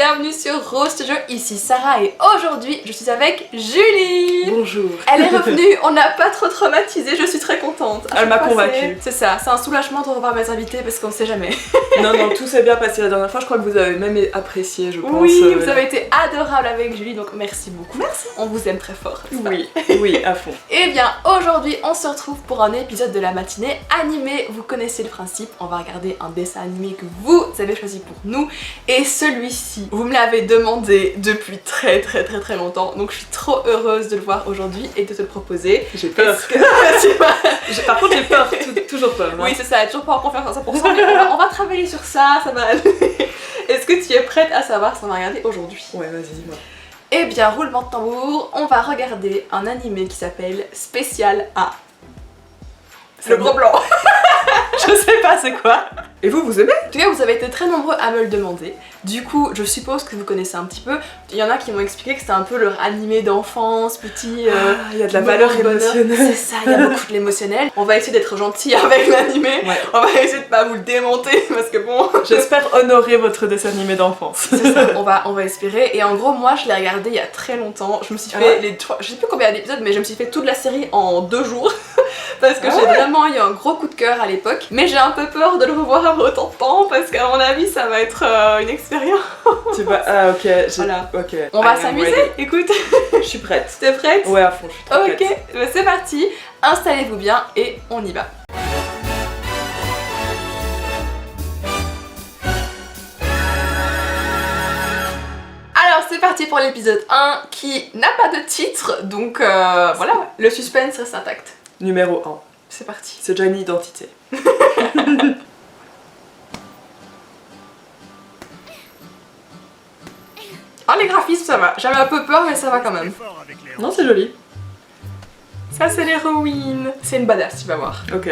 bienvenue sur Rose Studio, ici Sarah et aujourd'hui je suis avec Julie. Bonjour. Elle est revenue, on n'a pas trop traumatisé, je suis très contente. Elle m'a convaincue. C'est ça, c'est un soulagement de revoir mes invités parce qu'on sait jamais. Non, tout s'est bien passé la dernière fois, je crois que vous avez même apprécié, je pense. Oui, vous avez été adorable avec Julie, donc merci beaucoup. Merci. On vous aime très fort. Oui, à fond. Et bien aujourd'hui on se retrouve pour un épisode de la matinée animé. Vous connaissez le principe, on va regarder un dessin animé que vous avez choisi pour nous. Et celui-ci, vous me l'avez demandé depuis très longtemps, donc je suis trop heureuse de le voir aujourd'hui et de te le proposer. J'ai peur. Par contre j'ai peur, toujours peur. Oui c'est ça, toujours pas en confiance à 100%, mais on va travailler sur ça, ça va aller. Est-ce que tu es prête à savoir ce qu'on va regarder aujourd'hui? Ouais, vas-y, dis-moi. Eh bien, roulement de tambour, on va regarder un animé qui s'appelle Spécial A. C'est le gros blanc. Je sais pas c'est quoi. Et vous aimez? En tout cas, vous avez été très nombreux à me le demander. Du coup, je suppose que vous connaissez un petit peu. Il y en a qui m'ont expliqué que c'était un peu leur animé d'enfance, petit... il y a de la valeur émotionnelle. C'est ça, il y a beaucoup de l'émotionnel. On va essayer d'être gentil avec l'animé. Ouais. On va essayer de pas vous le démonter parce que bon... J'espère honorer votre dessin animé d'enfance. C'est ça, on va espérer. Et en gros, moi, je l'ai regardé il y a très longtemps. Je me suis fait les 3... Je sais plus combien d'épisodes, mais je me suis fait toute la série en 2 jours. Parce que j'ai vraiment eu un gros coup de cœur à l'époque. Mais j'ai un peu peur de le revoir après autant de temps parce qu'à mon avis ça va être une expérience. Tu vas... Ah ok, voilà. Ok. On va s'amuser, écoute. Je suis prête. T'es prête? Ouais à fond, je suis très prête. Ok, bah c'est parti. Installez-vous bien et on y va. Alors c'est parti pour l'épisode 1 qui n'a pas de titre, donc voilà, le suspense reste intact. Numéro 1. C'est parti. C'est déjà une identité. Ah les graphismes ça va, j'avais un peu peur mais ça va quand même. Non c'est joli. Ça c'est l'héroïne. C'est une badass, tu vas voir. Ok.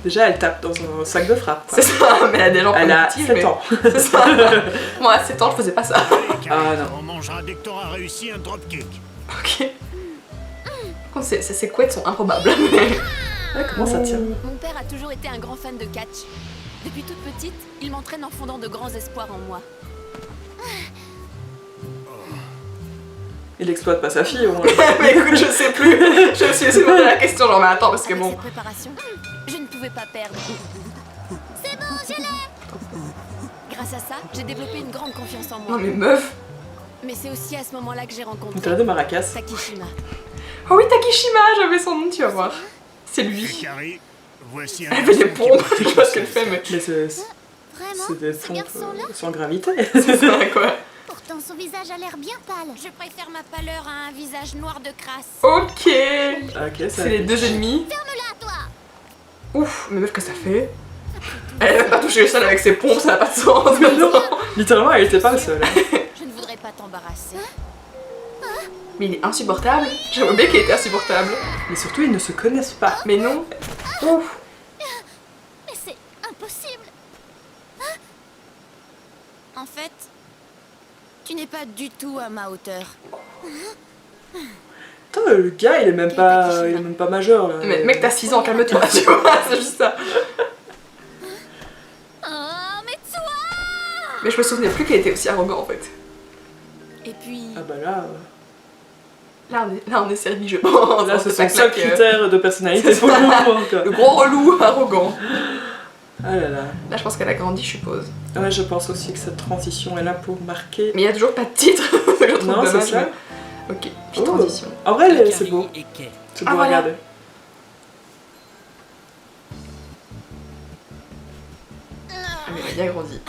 Déjà elle tape dans un sac de frappe. C'est ça, mais elle a des gens Elle a petits, 7 ans. C'est ça. Moi à 7 ans je faisais pas ça. Ah non. On mangera dès que t'auras réussi un dropkick. Ok. Ces couettes sont improbables. Ouais, comment ça tient? Mon père a toujours été un grand fan de catch. Depuis toute petite, il m'entraîne en fondant de grands espoirs en moi. Il exploite pas sa fille au moins. Mais écoute, je sais plus. Je me suis posé la question, genre mais attends parce que Avec bon. cette préparation, je ne pouvais pas perdre. C'est bon, je l'ai. Grâce à ça, j'ai développé une grande confiance en Non moi. mais meuf. Mais c'est aussi à ce moment-là que j'ai T'as rencontré de Maracas. Takishima. Oh oui, Takishima, j'avais son nom, tu vas voir. C'est lui. Carré, voici un. Elle fait des pompes, je sais pas ce qu'elle fait mais. Mais Vraiment, c'est des ce pompes garçon-là? sans gravité. C'est ça quoi. Pourtant son visage a l'air bien pâle. Je préfère ma pâleur à un visage noir de crasse. Ok. Ok, ça. C'est les deux ennemis. Ferme-la, toi. Ouf, mais meuf, qu'est-ce que ça fait? Elle a pas touché le sol avec ses pompes, ça n'a pas de sens. Littéralement, elle était pas seule. Je ne voudrais pas t'embarrasser. Mais il est insupportable. J'avais oublié qu'il était insupportable. Mais surtout, ils ne se connaissent pas. Mais non. Ouf. Mais c'est impossible. En fait, tu n'es pas du tout à ma hauteur. Attends, le gars, il est même pas majeur là. Mais mec, t'as 6 ans, calme-toi, tu vois, c'est juste ça. Oh, mais toi. Mais je me souvenais plus qu'elle était aussi arrogant en fait. Et puis, Ah bah là. Là on est servi, je pense. Là, c'est ça son seul claque, critère de personnalité c'est pour le ça. moment quoi. Le gros relou, arrogant. Ah là là. Là, je pense qu'elle a grandi, je suppose. Ouais, je pense aussi que cette transition est là pour marquer. Mais il y a toujours pas de titre, c'est que je trouve Non, c'est dommage. ça. Mais... Ok, petite Oh. transition. En vrai, c'est beau. C'est beau Ah, à voilà. regarder. Ah, mais elle a bien grandi.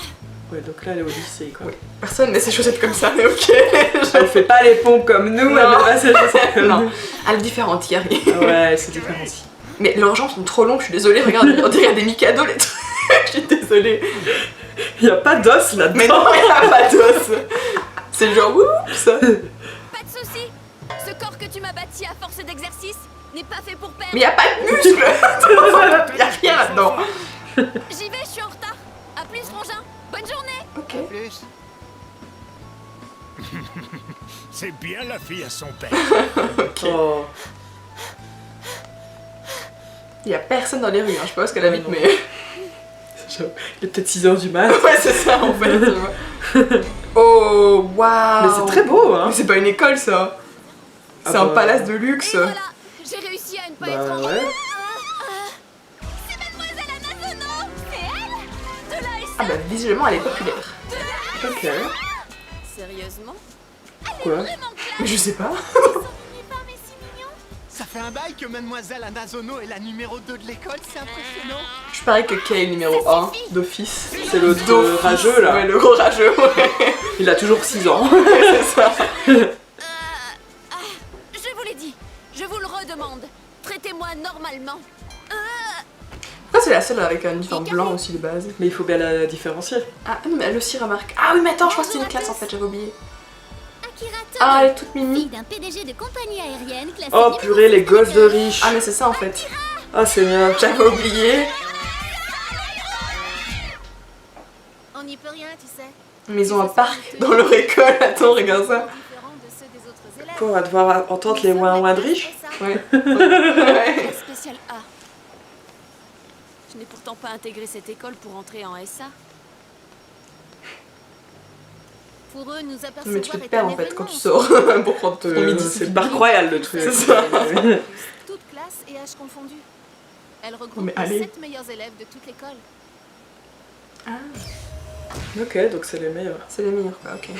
Ouais, donc là, elle est au lycée quoi. Oui. Personne met ses chaussettes comme ça, mais ok. Elle fait pas les pompes comme nous, Non. elle met pas ses chaussettes comme Non, nous. elle est différente, Thierry. Ah ouais, c'est différencié. Mais leurs jambes sont trop longues, je suis désolée, regarde, on dirait des Mikado les trucs. Je suis désolée. Il y a pas d'os là-dedans. Mais non, il n'y a pas d'os. C'est genre oups. pas de soucis. Ce corps que tu m'as bâti à force d'exercice n'est pas fait pour perdre. Mais il n'y a pas de muscles. Il n'y a rien là-dedans. J'y vais, je suis en retard. À plus, frangin. Bonne journée. Ok. Plus. C'est bien la fille à son père. Oh. Il y a personne dans les rues, hein. Je sais pas où qu'elle habite, non. mais. Il est peut-être 6h du mat. Ouais, c'est ça en fait. Tu vois. Oh, waouh. Mais c'est très beau, hein. Mais c'est pas une école, ça. Ah C'est un bah. palace de luxe. Et voilà, j'ai réussi à ne pas être en... Bah ouais. C'est Mademoiselle Anazono. C'est elle. De là et Ah bah, visuellement, elle est populaire. Ok. Sérieusement? Quoi? vraiment classe. Mais je sais pas. Son uniforme est si mignon. Ça fait un bail que Mademoiselle Anazono est la numéro 2 de l'école, c'est impressionnant. Je parie que Kay est le numéro 1 d'office. C'est l'autre rageux là. Ouais, le gros rageux, ouais. Il a toujours 6 ans. C'est ça. Je vous l'ai dit, je vous le redemande. Traitez-moi normalement. Pourquoi c'est la seule avec un uniforme blanc aussi de base? Mais il faut bien la différencier. Ah non, mais elle aussi remarque. Ah oui, mais attends, je crois que c'est une classe en fait, j'avais oublié. Akira Ah, elle Todo, est toute fille mimi. d'un PDG de compagnie aérienne classée Oh numéro purée, les 6 gosses de l'école. riches. Ah, mais c'est ça en fait. Ah, c'est bien. J'avais oublié. On n'y peut rien, tu sais. Mais ils ont un parc dans leur école. Attends, regarde ça. Différent de ceux des autres élèves. On va devoir entendre les ouin de riches. Ouais. Ouais. La spéciale A. Je n'ai pourtant pas intégré cette école pour entrer en SA. Pour eux, nous apercevoir Mais tu peux te est perdre un en fait quand tu événement. sors pour prendre ton midi. C'est Parc Royal le truc. C'est ça. Toutes classes et âges confondus. Elle regroupe mais les allez. 7 meilleurs élèves de toute l'école. Ok, donc c'est les meilleurs. C'est les meilleurs quoi, ok.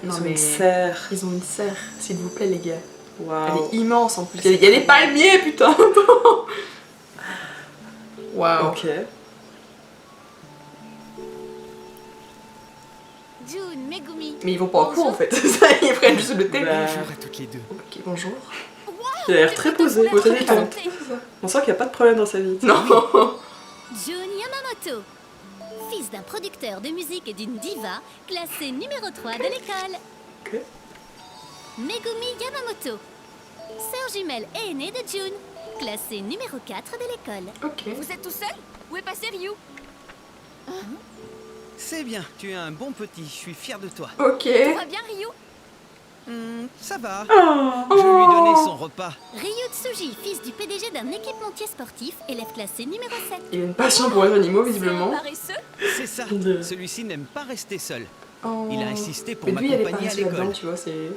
Ils Non ont mais une serre. ils ont une serre, s'il vous plaît les gars. Elle Waouh. est immense en plus. Il y a des palmiers putain. Waouh. Ok. June, Megumi. Mais ils vont pas en cours en fait, c'est ça, ils prennent juste le thé. Bah, Bonjour à toutes les deux. Ok, bonjour. il a l'air très posé, Posé très détente. On sent qu'il n'y a pas de problème dans sa vie. Non. Jun Yamamoto. Fils d'un producteur de musique et d'une diva, classé numéro 3 de l'école. Ok. Megumi Yamamoto. Sœur jumelle et aînée de June, classée numéro 4 de l'école. Ok. Vous êtes tout seul? Où est passé Ryu? C'est bien, tu es un bon petit, je suis fier de toi. Ok. Tout va bien Ryu? Ça va. Oh. Je vais lui donner son repas. Ryu Tsuji, fils du PDG d'un équipementier sportif, élève classé numéro 7. Il a une passion pour les animaux visiblement. Paresseux? C'est ça. De- Celui-ci n'aime pas rester seul. Oh. Il a insisté pour Mais lui, elle est pas m'accompagner à restée là-dedans, l'école. tu vois, c'est.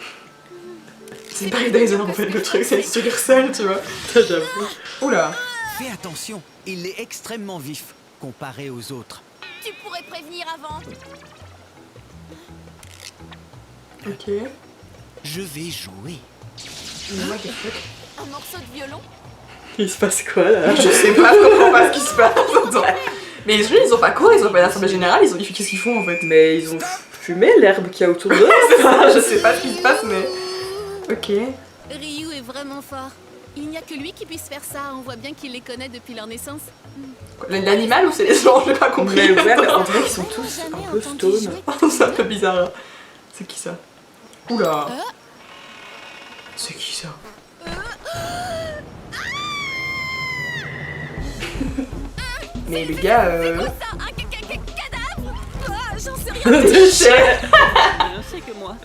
C'est Barry Dyson en fait, le truc, c'est sur seul, tu vois. J'avoue. Oula. Fais attention, il est extrêmement vif comparé aux autres. Tu pourrais prévenir avant. Ok. Je vais jouer. Mais moi, qu'est-ce que Un morceau de violon? Il se passe quoi là? je sais pas, je comprends pas ce qui se passe. Attends. Mais les jeunes, ils ont pas cours, ils ont pas d'assemblée générale, qu'est-ce qu'ils font en fait? Mais ils ont fumé l'herbe qu'il y a autour d'eux. C'est ça, je sais pas ce qui se passe, mais. Ok. Ryu est vraiment fort. Il n'y a que lui qui puisse faire ça. On voit bien qu'il les connaît depuis leur naissance. L'animal ou c'est les gens? J'ai pas compris. Mais ouais, mais on Attends. dirait qu'ils sont tous un peu stone. C'est un peu bizarre. Hein. C'est qui ça? Oula. C'est qui ça? Mais le gars, Ça, un cadavre? Ah, j'en sais rien. déchet. Bien c'est que moi.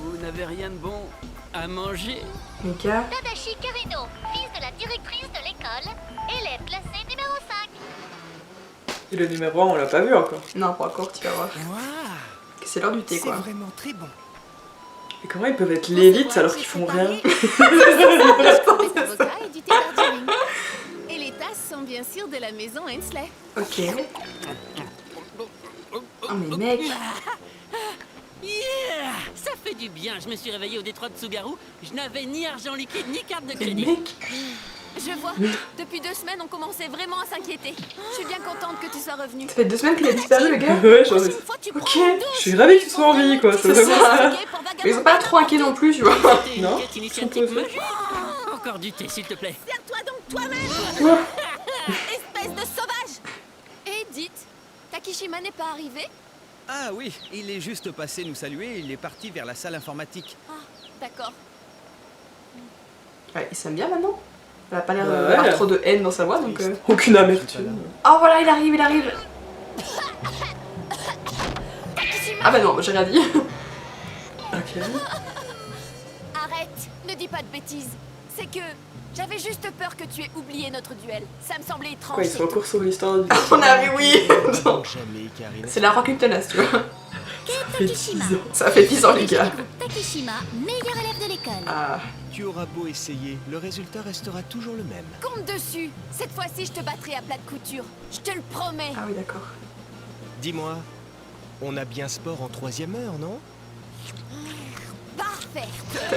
Vous n'avez rien de bon à manger. Le gars. Tadashi Karino, fils de la directrice de l'école, élève classé numéro 5. Et le numéro 1, on l'a pas vu encore. Non, pas encore, tu vas voir. Waouh, C'est l'heure du thé c'est quoi. vraiment très bon. Et comment ils peuvent être l'élite alors qu'ils font rien? Avocat et du thé Darjeeling. Et les tasses sont bien sûr de la maison Hensley. Ok. Oh mais mec. Yeah, ça fait du bien. Je me suis réveillé au détroit de Tsugaru. Je n'avais ni argent liquide ni carte de Mais crédit. mec. Je vois. Depuis 2 semaines, on commençait vraiment à s'inquiéter. Je suis bien contente que tu sois revenu. Ça fait 2 semaines qu'il a disparu le gars. Ouais, j'en ai. Prochaine fois, tu Ok. prends une douce. Je suis ravie que tu sois en vie quoi. C'est C'est vraiment ça. ça. Ok, pour Mais ils sont pas trop inquiets non plus, tu vois. C'était une Non, quête ils initiatique sont magique. Encore du thé, s'il te plaît. Sers-toi donc toi-même. Espèce de sauvage. Et dites, Takishima n'est pas arrivé? Ah oui, il est juste passé nous saluer, il est parti vers la salle informatique. Ah, d'accord. Ouais, il s'aime bien maintenant. Elle a pas l'air Ouais. d'avoir trop de haine dans sa voix donc. Aucune amertume. Oh voilà, il arrive, il arrive. Ah bah non, j'ai rien dit. Ok. Arrête, ne dis pas de bêtises. C'est que j'avais juste peur que tu aies oublié notre duel. Ça me semblait étrange. Quoi, ils sont encore sur l'histoire du. On arrive, oui. Jamais, Karine. C'est la rock tenace, tu vois. Takeshima. Ça fait 10 ans les gars. Takeshima, meilleur élève de l'école. Ah, Tu auras beau essayer, le résultat restera toujours le même. Compte dessus. Cette fois-ci, je te battrai à plat de couture. Je te le promets. ah oui d'accord. Dis-moi, on a bien sport en 3e heure, non? Parfait.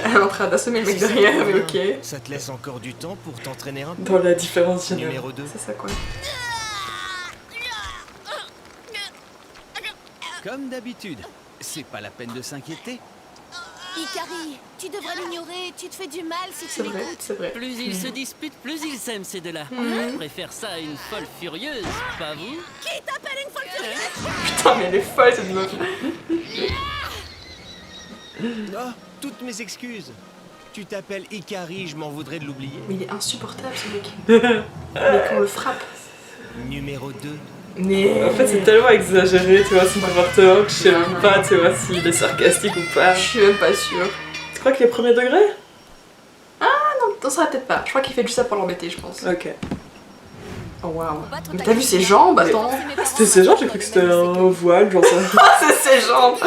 Elle est en train d'assommer le mec derrière, mais ok. Ça te laisse encore du temps pour t'entraîner un peu. Dans la différence générale. Numéro 2. C'est ça quoi. Comme d'habitude, c'est pas la peine de s'inquiéter. Ikari, tu devrais l'ignorer. Tu te fais du mal si C'est tu vrai, l'écoutes. c'est vrai. Plus ils se disputent, plus ils s'aiment ces deux-là. Je préfère ça à une folle furieuse, pas vous? Qui t'appelle une folle furieuse? Putain mais elle est folle cette meuf. Oh, toutes mes excuses. Tu t'appelles Ikari, je m'en voudrais de l'oublier. Mais il est insupportable ce mec. Mais qu'on le frappe. Numéro 2. Mais En fait, c'est tellement exagéré, tu vois, son comportement que je sais même pas, tu vois, s'il est sarcastique ou pas. je suis même pas sûre. Tu crois qu'il est premier degré? Non, ça va peut-être pas. Je crois qu'il fait juste ça pour l'embêter, je pense. Ok. Oh waouh. Pas trop Mais t'as vu ses taquiner, jambes, hein. attends. Forcer mes parents C'était ses à jambes, j'ai faire cru que le c'était même un voile, genre ça. Ah, c'est ses jambes.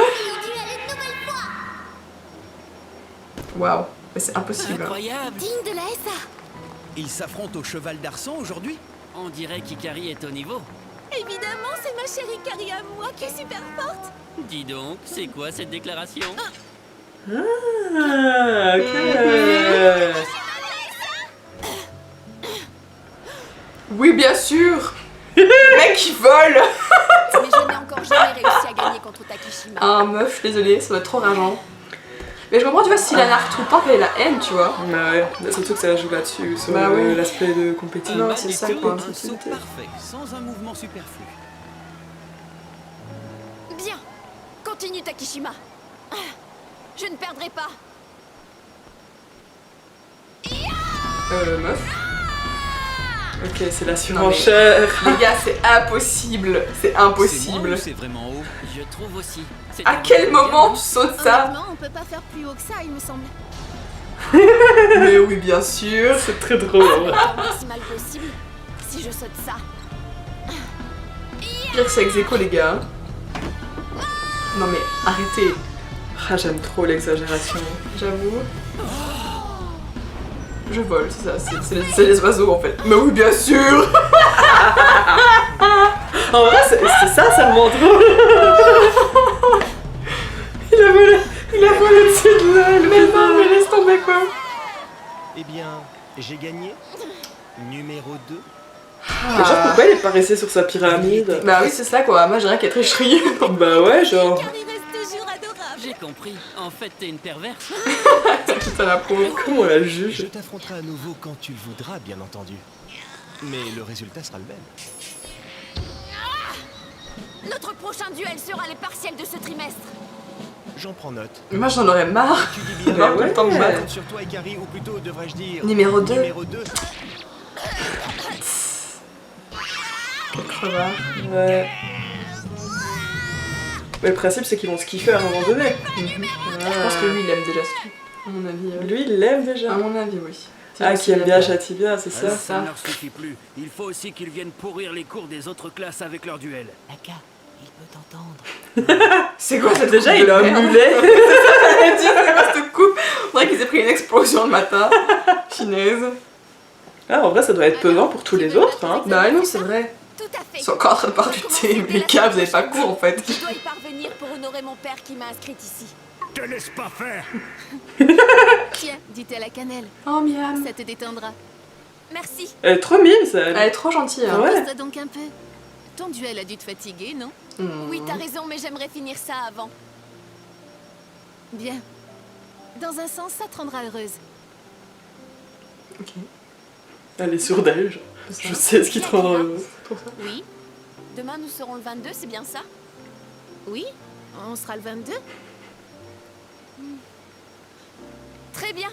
Waouh. Mais c'est impossible. Incroyable! Digne de la SA. Ils s'affrontent au cheval d'arçon aujourd'hui? On dirait qu'Ikari est au niveau. Évidemment, c'est ma chérie Ikari à moi qui est super forte. Dis donc, c'est quoi cette déclaration? Ah, ok. Oui, bien sûr. Le mec il vole. Mais je n'ai encore jamais réussi à gagner contre Takeshima. Ah meuf, je suis désolée, ça doit être trop rageant. Mais je comprends, tu vois, si la narre tout le temps qu'elle ait la haine, tu vois. Bah ouais, surtout que ça joue là-dessus, sur Bah oui. l'aspect de compétition. Non, Pas c'est du ça, tout. quoi. Un saut parfait, sans un mouvement superflu. Bien. Continue Takeshima. Je ne perdrai pas. Meuf. Ok, c'est la Non, mais- surenchère. Les gars, c'est impossible. C'est C'est moi impossible. ou c'est vraiment haut? Je trouve aussi. C'est À un quel bon moment bien. tu sautes ça? Honnêtement, on peut pas faire plus haut que ça, il me semble. Mais oui, bien sûr. C'est très drôle. en vrai. Le maximal possible. Si je saute ça. Pire que c'est ex aequo, les gars. Non mais arrêtez, Ah, j'aime trop l'exagération. j'avoue. Je vole, c'est ça, c'est les oiseaux en fait. Mais oui, bien sûr. En vrai, c'est ça seulement drôle. Il a volé dessus de là. Mais non, mais laisse tomber quoi. Eh bien, j'ai gagné. Numéro 2. Mais genre, pourquoi il est pas resté sur sa pyramide? Bah oui, c'est ça quoi, moi j'ai rien qu'à tricherie. Bah ouais, genre. Ikari reste toujours adorable. J'ai compris. En fait, t'es une perverse. Putain la pauvre. Comment on la Je juge? t'affronterai à nouveau quand tu le voudras, bien entendu. Mais le résultat sera le même. Notre prochain duel sera les partiels de ce trimestre. J'en prends note. Moi j'en aurais marre. Tu dis bien. Bah Tout le ouais. temps me battre. Compte sur toi, Ikari, ou plutôt devrais-je dire. Numéro 2. Numéro 2. Quel crevard. Ouais. Mais le principe, c'est qu'ils vont se kiffer à un moment donné. Je pense que lui il aime déjà ce truc. À mon avis. Lui, il l'aime déjà. À mon avis, oui. Ah, qui aime bien, châtie bien, c'est ça. Ça ne leur suffit plus. Il faut aussi qu'ils viennent pourrir les cours des autres classes avec leur duel. Aka, il peut t'entendre. C'est quoi cette Déjà, coupe il de a un merde. mulet. J'allais dire, c'est quoi cette coupe? On dirait qu'ils aient pris une explosion le matin. Chinaise. Ah, en vrai, ça doit être pesant pour tous les autres, hein. Bah non, c'est vrai. Tout à fait. Ils sont encore en train de parler du thé. Les gars, vous avez pas cours en fait. Je dois y parvenir pour honorer mon père qui m'a inscrite ici. Te laisse pas faire. Tiens, dit-elle à la cannelle. Oh miam. Ça te détendra. Merci. Elle est trop mime, ça. Elle est trop gentille. Hein. Ouais. Repose-toi donc un peu. Ton duel a dû te fatiguer, non? Hmm. Oui, t'as raison, mais j'aimerais finir ça avant. Bien. Dans un sens, ça te rendra heureuse. Ok. Elle est sourde à elle, genre. Je sais ce qui te rend heureuse. Oui. Demain, nous serons le 22, c'est bien ça? Oui. On sera le 22? Très bien.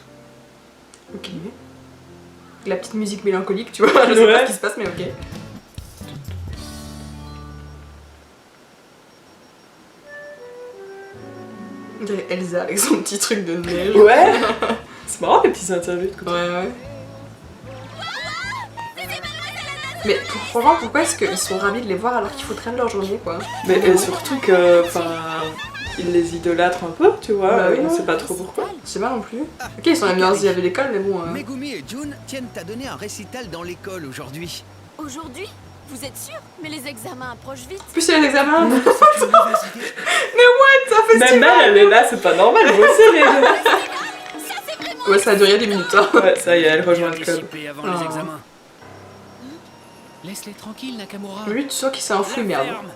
Ok. La petite musique mélancolique, tu vois. Je sais Ouais. pas ce qui se passe, mais ok. On dirait Elsa avec son petit truc de neige. Ouais. C'est marrant les petites interviews de Ouais, ouais. Mais franchement, pourquoi est-ce qu'ils sont ravis de les voir alors qu'il faut traîner leur journée, quoi? Mais et surtout que, enfin, il les idolâtre un peu, tu vois, Bah oui, on ouais. sait pas trop pourquoi. Je sais pas non plus. Ok, ils sont amis à l'école, mais bon. Megumi et Jun tiennent à donner un récital dans l'école aujourd'hui. Aujourd'hui? Vous êtes sûr? Mais les examens approchent vite. Plus c'est les examens. C'est une mauvaise idée. Même elle est là, c'est pas normal, vous aussi, les gars. Ouais, ça a duré des minutes. Hein. Ouais, ça y est, elle rejoint le club. Anticiper avant Oh. les examens. Laisse-les tranquilles, Nakamura. Lui, tu sens qu'il s'est enfoui, La merde. ferme.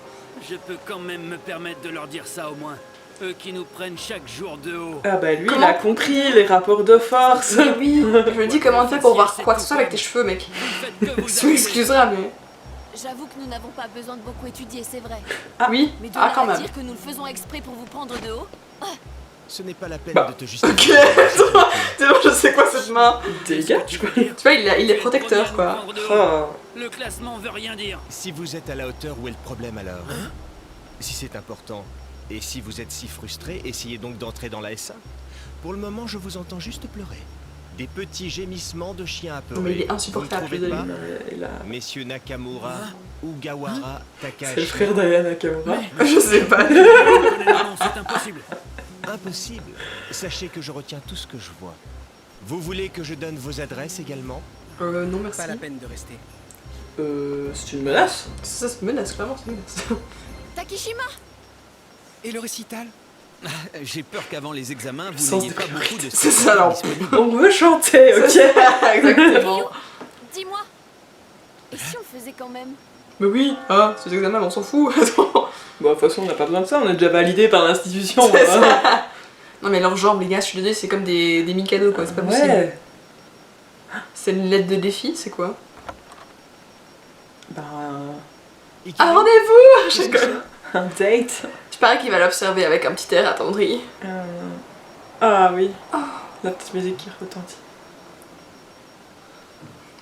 Je peux quand même me permettre de leur dire ça au moins. Eux qui nous prennent chaque jour de haut. Ah bah lui, il Comment a compris les rapports de force. Mais oui, je me dis comment on fait pour voir quoi que ce soit avec tes cheveux, mec. Faites que vous Tu m'excuseras, mais. J'avoue que nous n'avons pas besoin de beaucoup étudier, c'est vrai. Oui, Mais de ah là quand à même. dire que nous le faisons exprès pour vous prendre de haut? Ce n'est pas la peine Bah, de te justifier. Ok, c'est bon, je sais quoi cette main. Dégage, quoi. Tu vois, il est protecteur, quoi. Oh. Le classement veut rien dire. Si vous êtes à la hauteur, où est le problème alors? Si c'est important, et si vous êtes si frustré, essayez donc d'entrer dans la S1. Pour le moment, je vous entends juste pleurer. Des petits gémissements de chiens apeurés. Mais il est Vous insupportable, ne trouvez pas? Il a... Messieurs Nakamura, Ugawara, Takahashi. C'est le frère d'Aya Nakamura. Je sais pas. Non, c'est impossible. Impossible. Sachez que je retiens tout ce que je vois. Vous voulez que je donne vos adresses également? Non, merci. Pas la peine de rester. C'est une menace? Ça se menace, clairement, c'est une menace. Takishima! Et le récital? J'ai peur qu'avant les examens, vous Sens n'ayez de pas beaucoup de C'est ça, alors. disponibles. On veut chanter, ok? C'est ça, exactement. Dis-moi! Et si on le faisait quand même? Mais oui, ah, ces examens, on s'en fout. Attends. Bon, de toute façon, on n'a pas besoin de ça, on est déjà validé par l'institution. C'est hein. ça. Non, mais leurs jambes, les gars, je suis désolée, c'est comme des Mikado, quoi, c'est pas possible. Ouais. C'est une lettre de défi, c'est quoi? Ben, Ah, rendez-vous! Je rigole. un date. Tu parais qu'il va l'observer avec un petit air attendri. Ah oui. La petite musique qui retentit.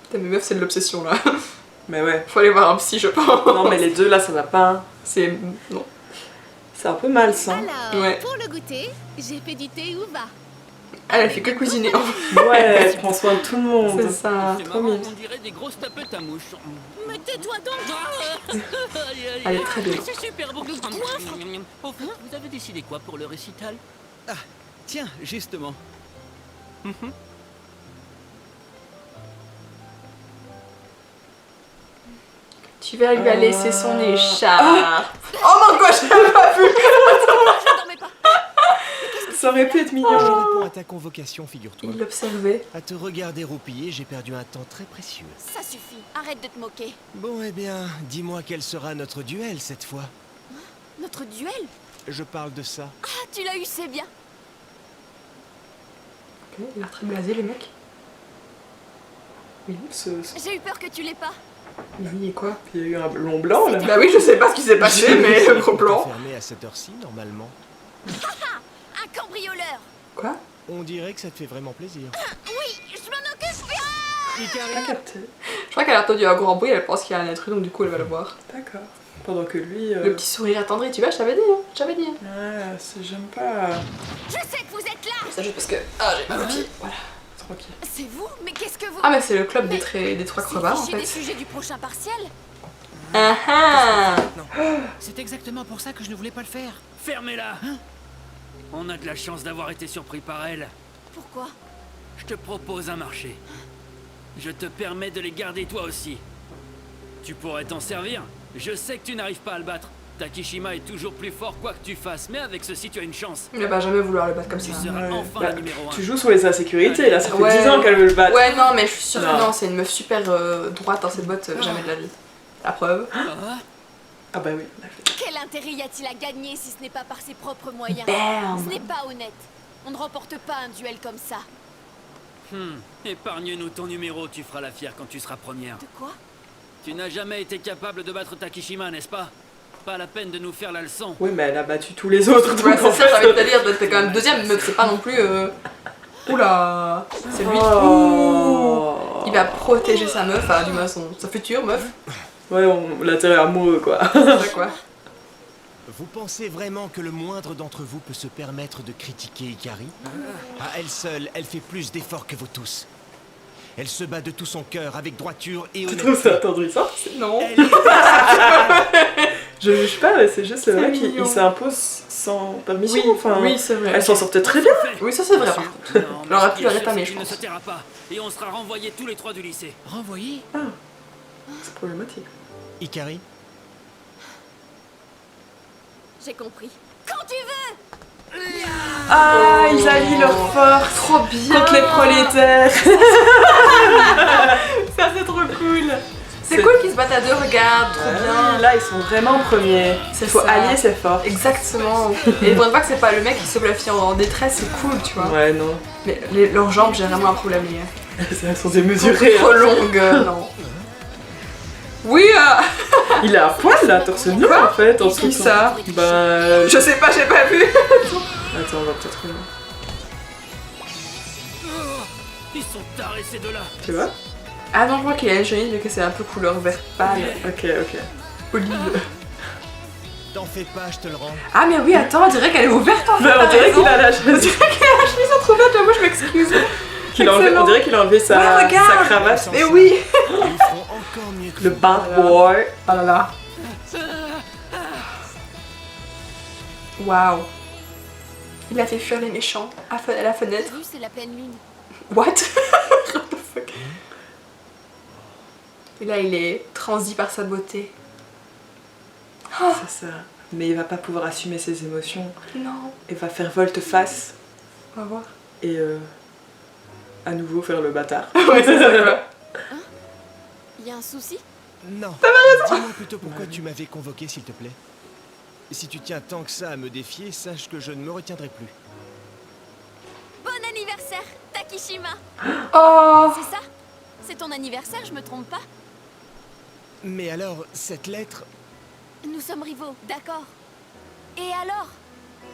Putain, mais meuf, c'est de l'obsession, là. Mais ouais. Faut aller voir un psy, je pense. Non, mais les deux là, ça va pas. Hein. C'est... non. C'est un peu malsain. Alors, Ouais. pour le goûter, j'ai fait du thé Uva. Elle fait que cuisiner. Ouais, elle prend soin de tout le monde. C'est ça. C'est trop marrant, mignon. on dirait des grosses tapettes à mouches. Mais tais-toi donc! Elle est très belle. C'est super beau. Au fait, vous avez décidé quoi pour le récital? Tiens, justement. Tu vas lui laisser son écharpe. Oh mon god, je l'avais pas vu. Je dormais pas. Ça aurait pu être Je mignon. réponds à ta convocation, figure-toi. Il l'observait. À te regarder roupiller, j'ai perdu un temps très précieux. Ça suffit, arrête de te moquer. Bon, eh bien, dis-moi quel sera notre duel cette fois. Notre duel? Je parle de ça. Ah, tu l'as eu, c'est bien. Ok, il a l'air très blasé, le mec. Oui. J'ai eu peur que tu l'aies pas. Oui, et quoi? Il y a eu un long blanc là. Bah oui, je sais pas ce qui s'est passé, mais le gros plan. Fermé à cette heure-ci, normalement. Un cambrioleur. Quoi? On dirait que ça te fait vraiment plaisir. Oui, je m'en occupe. Pas capté. Je crois qu'elle a entendu un grand bruit, elle pense qu'il y a un intrus, donc du coup elle va le voir. D'accord. Pendant que lui. Le petit sourire attendri, tu vois, je t'avais dit, hein. Je t'avais dit. Hein. Ouais, j'aime pas. Je sais que vous êtes là. C'est juste parce que. Ah, j'ai mal au pied. Voilà. Tranquille. C'est vous? Mais qu'est-ce que vous... Ah, mais c'est le club des trois crevards en C'est le fait. fichier des sujets du prochain partiel? Ah ah! C'est exactement pour ça que je ne voulais pas le faire. Fermez-la. On a de la chance d'avoir été surpris par elle. Pourquoi? Je te propose un marché. Je te permets de les garder toi aussi. Tu pourrais t'en servir. Je sais que tu n'arrives pas à le battre. Takishima est toujours plus fort quoi que tu fasses, mais avec ceci tu as une chance. Il va jamais vouloir le battre comme ça. Tu seras Ouais. enfin Bah, la numéro 1. Tu joues sur les insécurités là, ça fait Ouais. 10 ans qu'elle veut le battre. Ouais, non, mais je suis sûre que Non. non, c'est une meuf super droite dans cette boîte, jamais de la vie. La preuve. Ah bah oui, on a fait. Quel intérêt y a-t-il à gagner si ce n'est pas par ses propres moyens? Bam! Ce n'est pas honnête. On ne remporte pas un duel comme ça. Épargne-nous ton numéro, tu feras la fière quand tu seras première. De quoi? Tu n'as jamais été capable de battre Takishima, n'est-ce pas? Pas la peine de nous faire la leçon. Oui, mais elle a battu tous les autres, donc Ouais, en c'est ça, fait. j'avais envie de te dire, t'es quand même deuxième, mais c'est pas non plus. Oula! C'est lui. Oh. Ouh. Il va protéger sa meuf, enfin, du moins sa future meuf. Ouais, on l'intérêt amoureux quoi. C'est ça quoi. Vous pensez vraiment que le moindre d'entre vous peut se permettre de critiquer Ikari? À elle seule, elle fait plus d'efforts que vous tous. Elle se bat de tout son cœur, avec droiture et Tu trouves honnêteté. ça attendrissant? Non. Elle est Je juge pas, mais c'est juste C'est vrai qu'il mignon. s'impose sans permission. Oui, Enfin, oui, c'est vrai. elle s'en sortait très bien. Oui, ça c'est vrai par contre. Non, Elle aurait mais pu le ce qui est rétamer, sûr, je c'est qu'il pense. ne se taira pas. Et on sera renvoyés tous les trois du lycée. Renvoyé? C'est problématique. Ikari, J'ai compris. Quand tu veux. Ah, ils allient leur force Trop bien. contre les prolétaires. Ça c'est trop cool. C'est cool qu'ils se battent à deux, regarde, trop bien. Là, ils sont vraiment premiers. C'est Il faut ça. allier ses forces. Exactement. Et pour une fois que c'est pas le mec qui sauve la fille en détresse, c'est cool, tu vois. Ouais, non. Mais leurs jambes, j'ai vraiment un problème, les gars. Elles sont démesurées. Trop longues, non. Oui, Il a un poil là, torse nu Quoi en fait. En Qui dessous de son- ça Ben. je sais pas, j'ai pas vu. Attends, on va peut-être. Ils sont tarés ces deux-là. Tu vois? Ah non, je vois qu'il a une chemise, mais que c'est un peu couleur vert pâle. Ok. Olive. t'en fais pas, je te le rends. Ah mais oui, attends, on dirait qu'elle est ouverte en fait. Ben, on t'as dirait raison. qu'il a la On chemise. dirait qu'elle a la chemise entrouverte, là, moi je m'excuse. On dirait qu'il a enlevé sa, Ouais, regarde. sa cravate. Mais oui. Ils feront encore mieux que Le vous. bad boy. Oh là là. Waouh. Il a fait fuir les méchants à la fenêtre. T'as vu, c'est la pleine lune. What? What the fuck? Et là, il est transi par sa beauté. Oh, C'est ça. Mais il va pas pouvoir assumer ses émotions. non. Il va faire volte-face On va voir. et à nouveau faire le bâtard. Ouais, c'est ça, quoi. Y a un souci? Non. Dis-moi plutôt pourquoi tu m'avais convoqué, s'il te plaît. Si tu tiens tant que ça à me défier, sache que je ne me retiendrai plus. Bon anniversaire, Takishima. Oh. C'est ça? C'est ton anniversaire, je me trompe pas? Mais alors, cette lettre... Nous sommes rivaux, d'accord. Et alors?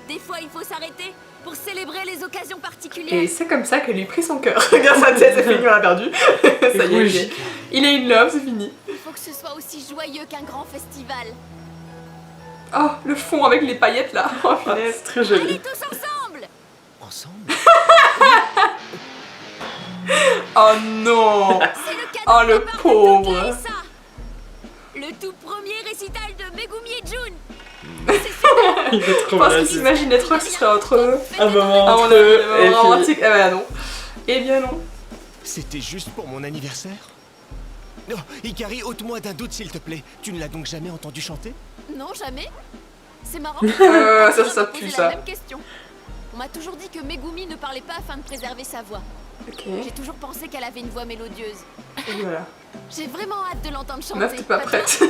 Des fois, il faut s'arrêter pour célébrer les occasions particulières. Et c'est comme ça que lui prit son cœur. Regarde sa tête, c'est fini, on l'a perdu. Ça y est, il est in love, c'est fini. Il faut que ce soit aussi joyeux qu'un grand festival. Oh, le fond avec les paillettes là. Oh, Ah, punaise. c'est très joli. Allez tous ensemble! Ensemble? Oh non. C'est le cadeau Oh, de le la part de pauvre. Toki et Issa. Le tout premier récital de Megumi et Jun. Il est Je trop pense malade. qu'il s'imaginait trop que ce serait entre eux. Un moment Ah, on entre a eux un et moment puis... romantique. Ah bah non. Eh bien non. C'était juste pour mon anniversaire? Oh, Ikari, ôte-moi d'un doute, s'il te plaît. Tu ne l'as donc jamais entendu chanter? Non, jamais. C'est marrant. Ça pue pue la ça. même question. On m'a toujours dit que Megumi ne parlait pas afin de préserver sa voix. Ok. J'ai toujours pensé qu'elle avait une voix mélodieuse. Et voilà. J'ai vraiment hâte de l'entendre chanter. Meuf, t'es pas toi prête.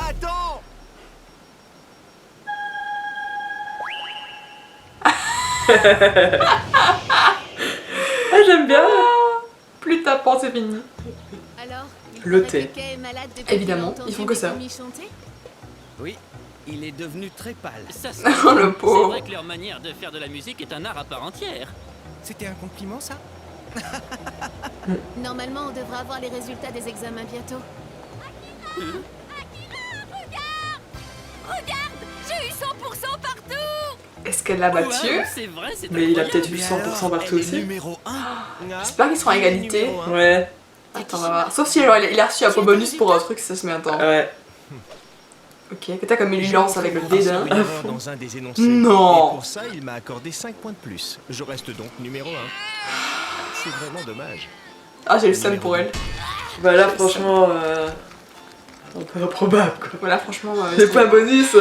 Attends! Ah, j'aime bien. Plus tapant, c'est fini. Alors, Le paraît thé. que Kay est malade depuis Évidemment, qu'il a ils font entendu que ça. Megumi chanter. Oui, il est devenu très pâle. Ça se Oh, le C'est pauvre. vrai que leur manière de faire de la musique est un art à part entière. C'était un compliment, ça? Normalement, on devrait avoir les résultats des examens bientôt. Regarde, j'ai eu 100% partout. Est-ce qu'elle l'a battu? Ouais, c'est vrai, c'est Mais il a incroyable. peut-être eu Mais 100% alors, partout elle est aussi. numéro 1. J'espère qu'ils seront à égalité. Ouais, Attends, on va voir. Sauf si genre, il a reçu un point bonus pour un truc, ça se met un temps. ouais. Ok, que t'as comme une lance avec le dédain. Dans un des énoncés. Non. Et pour ça, il m'a accordé 5 points de plus. Je reste donc numéro 1. C'est vraiment dommage. Ah, j'ai le seum pour elle. Bah là, franchement, un peu improbable quoi. Voilà, franchement. Les points bonus.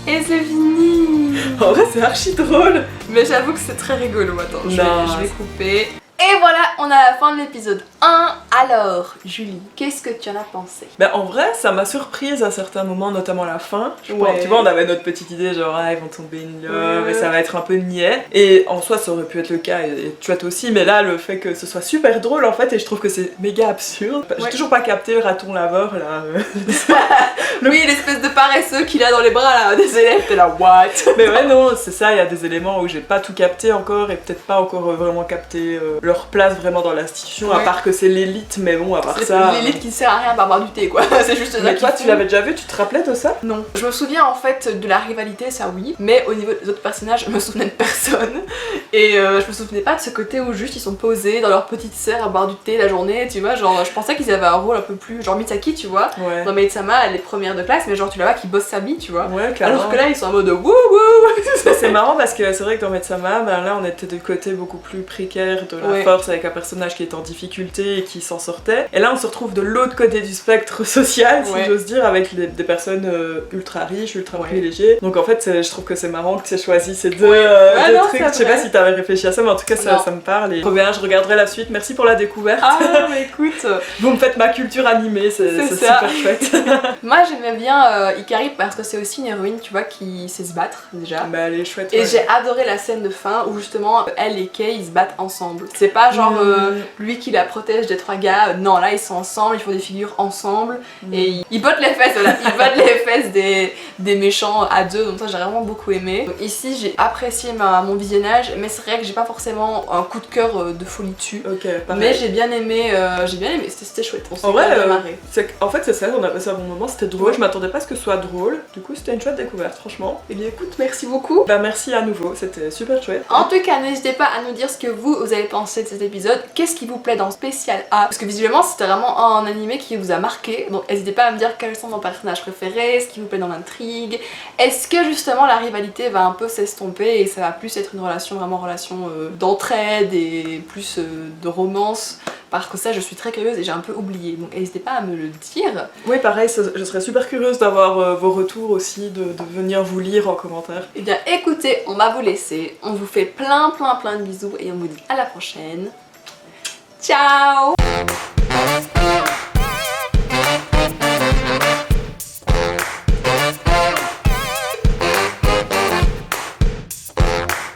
Et c'est fini. En vrai, c'est archi drôle. Mais j'avoue que c'est très rigolo. Attends, je Non. vais couper. Et voilà, on a la fin de l'épisode 1. Alors, Julie, qu'est-ce que tu en as pensé? Bah en vrai, ça m'a surprise à certains moments, notamment la fin. Je pense, Ouais. tu vois, on avait notre petite idée genre ah, ils vont tomber in love Ouais. et ça va être un peu niais. Et en soi, ça aurait pu être le cas et chouette aussi, mais là, le fait que ce soit super drôle en fait, et je trouve que c'est méga absurde. J'ai Ouais. toujours pas capté le raton laveur là. Oui, l'espèce de paresseux qu'il a dans les bras là, des élèves, t'es là, what? Mais ouais, non, c'est ça, il y a des éléments où j'ai pas tout capté encore et peut-être pas encore vraiment capté leur place vraiment dans l'institution, à Ouais. part que c'est l'élite, mais bon, à part C'est ça. l'élite qui sert à rien à part boire du thé quoi, c'est juste ça. Mais qui toi, fout. tu l'avais déjà vu, tu te rappelais de ça? Non. Je me souviens en fait de la rivalité, ça oui, mais au niveau des autres personnages, je me souvenais de personne. Et je me souvenais pas de ce côté où juste ils sont posés dans leur petite serre à boire du thé la journée, tu vois, genre je pensais qu'ils avaient un rôle un peu plus, genre Misaki, tu vois. Ouais. Dans Maid-sama, elle est première de classe, mais genre tu la vois qui bosse sa vie, tu vois. Ouais, clairement. Alors que là, ils sont en mode wouh wouh. Mais c'est marrant parce que c'est vrai que dans Maid-sama, ben là on était du côté beaucoup plus précaire de la Ouais. force avec un personnage qui était en difficulté et qui s'en sortait. Et là on se retrouve de l'autre côté du spectre social, si Ouais. j'ose dire, avec des personnes ultra riches, ultra Ouais. privilégiées. Donc en fait je trouve que c'est marrant que tu aies choisi ces deux, Ouais. Ouais, deux non, trucs. c'est Je sais pas vrai. si t'avais réfléchi à ça, mais en tout cas Non. ça me parle. Et trop bien, je regarderai la suite. Merci pour la découverte. Ah mais écoute, Vous me faites ma culture animée, c'est C'est ça. super chouette. moi j'aimais bien Ikari parce que c'est aussi une héroïne, tu vois, qui sait se battre déjà. Bah elle est chouette. Et ouais. j'ai adoré la scène de fin où justement elle et Kei ils se battent ensemble. C'est pas genre lui qui la protège des trois gars, non là ils sont ensemble, ils font des figures ensemble et ils bottent les fesses, voilà, ils bottent les fesses des méchants à deux, donc ça j'ai vraiment beaucoup aimé. Donc, ici j'ai apprécié mon visionnage, mais c'est vrai que j'ai pas forcément un coup de cœur de folie dessus. Ok, pareil. Mais j'ai bien aimé, c'était chouette, on s'est En vrai, bien marré. en fait c'est ça, on a passé un bon moment, c'était drôle, Ouais. je m'attendais pas à ce que ce soit drôle, du coup c'était une chouette découverte franchement. Et bien écoute, merci beaucoup. Bah merci à nouveau, c'était super chouette. En tout cas, n'hésitez pas à nous dire ce que vous avez pensé de cet épisode, qu'est-ce qui vous plaît dans Spécial A, parce que visuellement c'était vraiment un animé qui vous a marqué, donc n'hésitez pas à me dire quels sont vos personnages préférés, ce qui vous plaît dans l'intrigue, est-ce que justement la rivalité va un peu s'estomper et ça va plus être une relation, vraiment relation d'entraide et plus de romance, parce que ça je suis très curieuse et j'ai un peu oublié, donc n'hésitez pas à me le dire. Oui pareil, je serais super curieuse d'avoir vos retours aussi, de venir vous lire en commentaire. Et bien écoutez, on va vous laisser, on vous fait plein de bisous et on vous dit à la prochaine. Ciao!